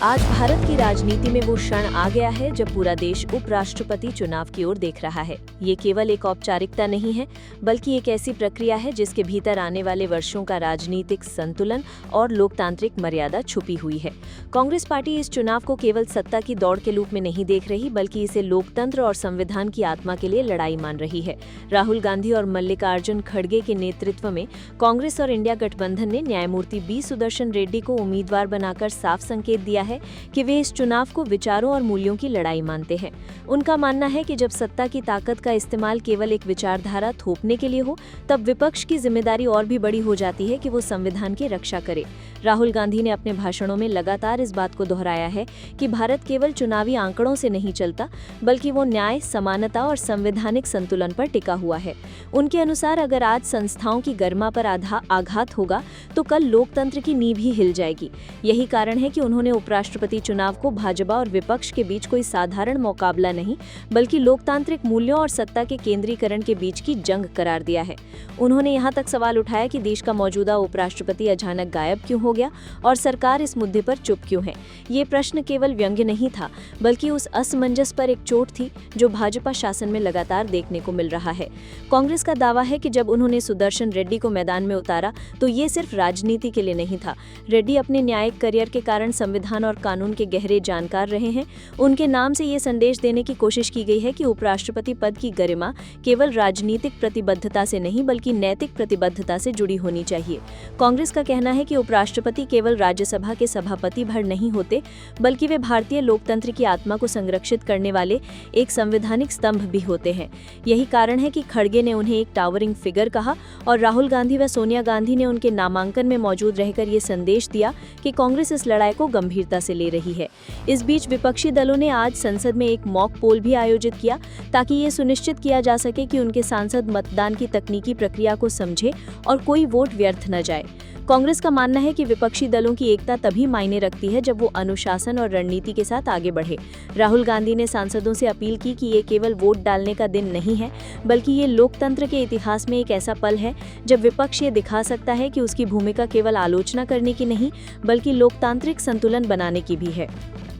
आज भारत की राजनीति में वो क्षण आ गया है जब पूरा देश उपराष्ट्रपति चुनाव की ओर देख रहा है। ये केवल एक औपचारिकता नहीं है, बल्कि एक ऐसी प्रक्रिया है जिसके भीतर आने वाले वर्षों का राजनीतिक संतुलन और लोकतांत्रिक मर्यादा छुपी हुई है। कांग्रेस पार्टी इस चुनाव को केवल सत्ता की दौड़ के रूप में नहीं देख रही, बल्कि इसे लोकतंत्र और संविधान की आत्मा के लिए लड़ाई मान रही है। राहुल गांधी और मल्लिकार्जुन खड़गे के नेतृत्व में कांग्रेस और इंडिया गठबंधन ने न्यायमूर्ति बी सुदर्शन रेड्डी को उम्मीदवार बनाकर साफ संकेत दिया है कि वे इस चुनाव को विचारों और मूल्यों की लड़ाई मानते हैं। उनका मानना है कि जब सत्ता की ताकत का इस्तेमाल केवल एक विचारधारा थोपने के लिए हो, तब विपक्ष की जिम्मेदारी और भी बड़ी हो जाती है कि वो संविधान की रक्षा करे। राहुल गांधी ने अपने भाषणों में लगातार इस बात को दोहराया है कि भारत केवल चुनावी आंकड़ों से नहीं चलता, बल्कि वो न्याय, समानता और संवैधानिक संतुलन पर टिका हुआ है। उनके अनुसार अगर आज संस्थाओं की गरिमा पर आघात होगा, तो कल लोकतंत्र की नींव ही हिल जाएगी। यही कारण है कि उन्होंने उपराष्ट्रपति चुनाव को भाजपा और विपक्ष के बीच कोई साधारण मुकाबला नहीं, बल्कि लोकतांत्रिक मूल्यों और सत्ता के केंद्रीकरण के बीच की जंग करार दिया है। उन्होंने यहाँ तक सवाल उठाया कि देश का मौजूदा उपराष्ट्रपति अचानक गायब क्यों हो गया और सरकार इस मुद्दे पर चुप क्यों है। ये प्रश्न केवल व्यंग्य नहीं था, बल्कि उस असमंजस पर एक चोट थी जो भाजपा शासन में लगातार देखने को मिल रहा है। कांग्रेस का दावा है कि जब उन्होंने सुदर्शन रेड्डी को मैदान में उतारा, तो ये सिर्फ राजनीति के लिए नहीं था। रेड्डी अपने न्यायिक करियर के कारण संविधान और कानून के गहरे जानकार रहे हैं। उनके नाम से ये संदेश देने की कोशिश की गई है कि उपराष्ट्रपति पद की गरिमा केवल राजनीतिक प्रतिबद्धता से नहीं, बल्कि नैतिक प्रतिबद्धता से जुड़ी होनी चाहिए। कांग्रेस का कहना है कि उपराष्ट्रपति केवल राज्यसभा के सभापति भर नहीं होते, बल्कि वे भारतीय लोकतंत्र की आत्मा को संरक्षित करने वाले एक संवैधानिक स्तंभ भी होते हैं। यही कारण है कि खड़गे ने उन्हें एक टावरिंग फिगर कहा और राहुल गांधी व सोनिया गांधी ने उनके नामांकन में मौजूद रहकर ये संदेश दिया कि कांग्रेस इस लड़ाई को गंभीरता से ले रही है। इस बीच विपक्षी दलों ने आज संसद में एक मॉक पोल भी आयोजित किया, ताकि ये सुनिश्चित किया जा सके कि उनके सांसद मतदान की तकनीकी प्रक्रिया को समझे और कोई वोट व्यर्थ न जाए। कांग्रेस का मानना है कि विपक्षी दलों की एकता तभी मायने रखती है जब वो अनुशासन और रणनीति के साथ आगे बढ़े। राहुल गांधी ने सांसदों से अपील की कि ये केवल वोट डालने का दिन नहीं है, बल्कि ये लोकतंत्र के इतिहास में एक ऐसा पल है जब विपक्ष ये दिखा सकता है कि उसकी भूमिका केवल आलोचना करने की नहीं, बल्कि लोकतांत्रिक संतुलन बनाने की भी है।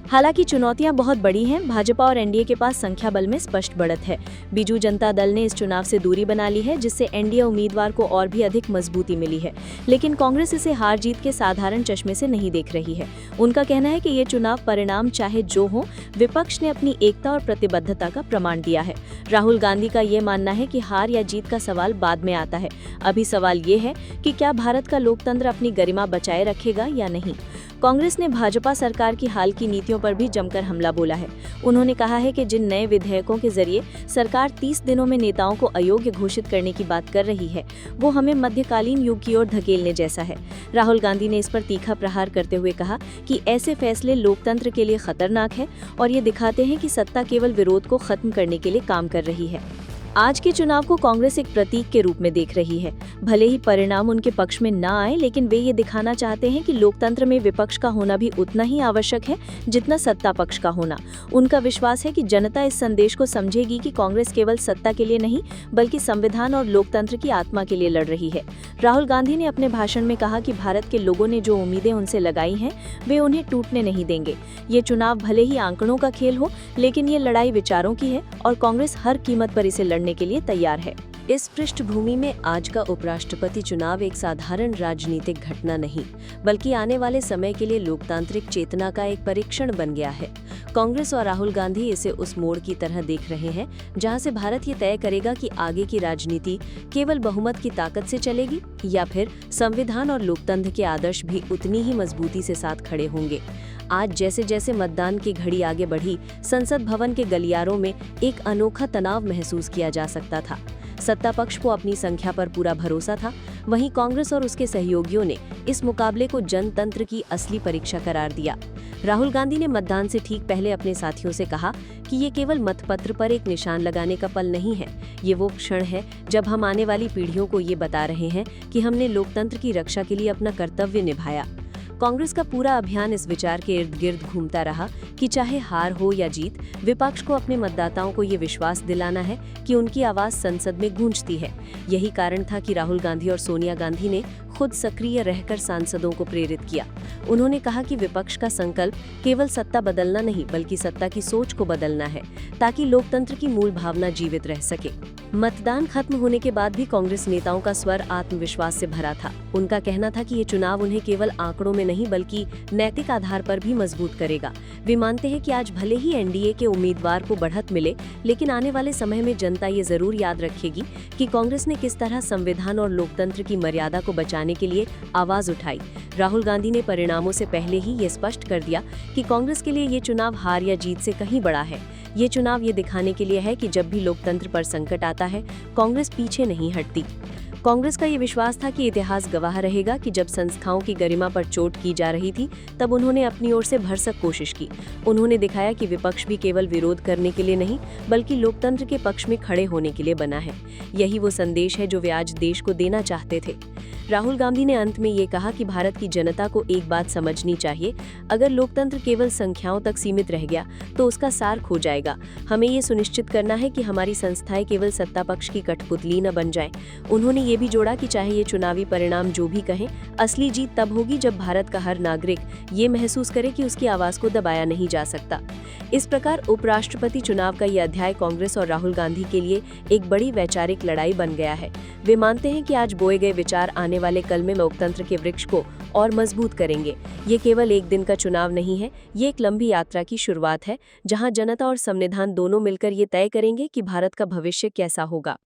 हालांकि चुनौतियां बहुत बड़ी हैं। भाजपा और एनडीए के पास संख्या बल में स्पष्ट बढ़त है। बीजू जनता दल ने इस चुनाव से दूरी बना ली है, जिससे एनडीए उम्मीदवार को और भी अधिक मजबूती मिली है। लेकिन कांग्रेस इसे हार जीत के साधारण चश्मे से नहीं देख रही है। उनका कहना है कि ये चुनाव परिणाम चाहे जो हो, विपक्ष ने अपनी एकता और प्रतिबद्धता का प्रमाण दिया है। राहुल गांधी का ये मानना है कि हार या जीत का सवाल बाद में आता है। अभी सवाल ये है कि क्या भारत का लोकतंत्र अपनी गरिमा बचाए रखेगा या नहीं। कांग्रेस ने भाजपा सरकार की हाल की नीतियों पर भी जमकर हमला बोला है। उन्होंने कहा है कि जिन नए विधेयकों के जरिए सरकार 30 दिनों में नेताओं को अयोग्य घोषित करने की बात कर रही है, वो हमें मध्यकालीन युग की ओर धकेलने जैसा है। राहुल गांधी ने इस पर तीखा प्रहार करते हुए कहा कि ऐसे फैसले लोकतंत्र के लिए खतरनाक है और ये दिखाते हैं कि सत्ता केवल विरोध को खत्म करने के लिए काम कर रही है। आज के चुनाव को कांग्रेस एक प्रतीक के रूप में देख रही है। भले ही परिणाम उनके पक्ष में ना आए, लेकिन वे ये दिखाना चाहते हैं कि लोकतंत्र में विपक्ष का होना भी उतना ही आवश्यक है जितना सत्ता पक्ष का होना। उनका विश्वास है कि जनता इस संदेश को समझेगी कि कांग्रेस केवल सत्ता के लिए नहीं, बल्कि संविधान और लोकतंत्र की आत्मा के लिए लड़ रही है। राहुल गांधी ने अपने भाषण में कहा कि भारत के लोगों ने जो उम्मीदें उनसे लगाई हैं, वे उन्हें टूटने नहीं देंगे। ये चुनाव भले ही आंकड़ों का खेल हो, लेकिन ये लड़ाई विचारों की है और कांग्रेस हर कीमत पर इसे लड़ने के लिए तैयार है। इस पृष्ठभूमि में आज का उपराष्ट्रपति चुनाव एक साधारण राजनीतिक घटना नहीं, बल्कि आने वाले समय के लिए लोकतांत्रिक चेतना का एक परीक्षण बन गया है। कांग्रेस और राहुल गांधी इसे उस मोड़ की तरह देख रहे हैं जहां से भारत ये तय करेगा कि आगे की राजनीति केवल बहुमत की ताकत से चलेगी या फिर संविधान और लोकतंत्र के आदर्श भी उतनी ही मजबूती से साथ खड़े होंगे। आज जैसे जैसे मतदान की घड़ी आगे बढ़ी, संसद भवन के गलियारों में एक अनोखा तनाव महसूस किया जा सकता था। सत्ता पक्ष को अपनी संख्या पर पूरा भरोसा था, वहीं कांग्रेस और उसके सहयोगियों ने इस मुकाबले को जनतंत्र की असली परीक्षा करार दिया। राहुल गांधी ने मतदान से ठीक पहले अपने साथियों से कहा कि ये केवल मतपत्र पर एक निशान लगाने का पल नहीं है, ये वो क्षण है जब हम आने वाली पीढ़ियों को ये बता रहे हैं कि हमने लोकतंत्र की रक्षा के लिए अपना कर्तव्य निभाया। कांग्रेस का पूरा अभियान इस विचार के इर्द गिर्द घूमता रहा कि चाहे हार हो या जीत, विपक्ष को अपने मतदाताओं को ये विश्वास दिलाना है कि उनकी आवाज संसद में गूंजती है। यही कारण था कि राहुल गांधी और सोनिया गांधी ने खुद सक्रिय रहकर सांसदों को प्रेरित किया। उन्होंने कहा कि विपक्ष का संकल्प केवल सत्ता बदलना नहीं बल्कि सत्ता की सोच को बदलना है, ताकि लोकतंत्र की मूल भावना जीवित रह सके। मतदान खत्म होने के बाद भी कांग्रेस नेताओं का स्वर आत्मविश्वास से भरा था। उनका कहना था कि ये चुनाव उन्हें केवल आंकड़ों में नहीं बल्कि नैतिक आधार पर भी मजबूत करेगा। वे मानते हैं कि आज भले ही एनडीए के उम्मीदवार को बढ़त मिले, लेकिन आने वाले समय में जनता ये जरूर याद रखेगी कि कांग्रेस ने किस तरह संविधान और लोकतंत्र की मर्यादा को बचाने के लिए आवाज उठाई। राहुल गांधी ने परिणामों से पहले ही ये स्पष्ट कर दिया कि कांग्रेस के लिए ये चुनाव हार या जीत से कहीं बड़ा है। ये चुनाव ये दिखाने के लिए है कि जब भी लोकतंत्र पर संकट आता है, कांग्रेस पीछे नहीं हटती। कांग्रेस का ये विश्वास था कि इतिहास गवाह रहेगा कि जब संस्थाओं की गरिमा पर चोट की जा रही थी, तब उन्होंने अपनी ओर से भरसक कोशिश की। उन्होंने दिखाया कि विपक्ष भी केवल विरोध करने के लिए नहीं बल्कि लोकतंत्र के पक्ष में खड़े होने के लिए बना है। यही वो संदेश है जो वे आज देश को देना चाहते थे। राहुल गांधी ने अंत में ये कहा कि भारत की जनता को एक बात समझनी चाहिए, अगर लोकतंत्र केवल संख्याओं तक सीमित रह गया तो उसका सार खो जाएगा। हमें ये सुनिश्चित करना है कि हमारी संस्थाएं केवल सत्ता पक्ष की कठपुतली न बन जाएं। उन्होंने ये भी जोड़ा कि चाहे ये चुनावी परिणाम जो भी कहें, असली जीत तब होगी जब भारत का हर नागरिक ये महसूस करे कि उसकी आवाज को दबाया नहीं जा सकता। इस प्रकार उपराष्ट्रपति चुनाव का ये अध्याय कांग्रेस और राहुल गांधी के लिए एक बड़ी वैचारिक लड़ाई बन गया है। वे मानते हैं कि आज बोए गए विचार आने वाले कल में लोकतंत्र के वृक्ष को और मजबूत करेंगे। ये केवल एक दिन का चुनाव नहीं है, ये एक लंबी यात्रा की शुरुआत है, जहां जनता और संविधान दोनों मिलकर ये तय करेंगे कि भारत का भविष्य कैसा होगा।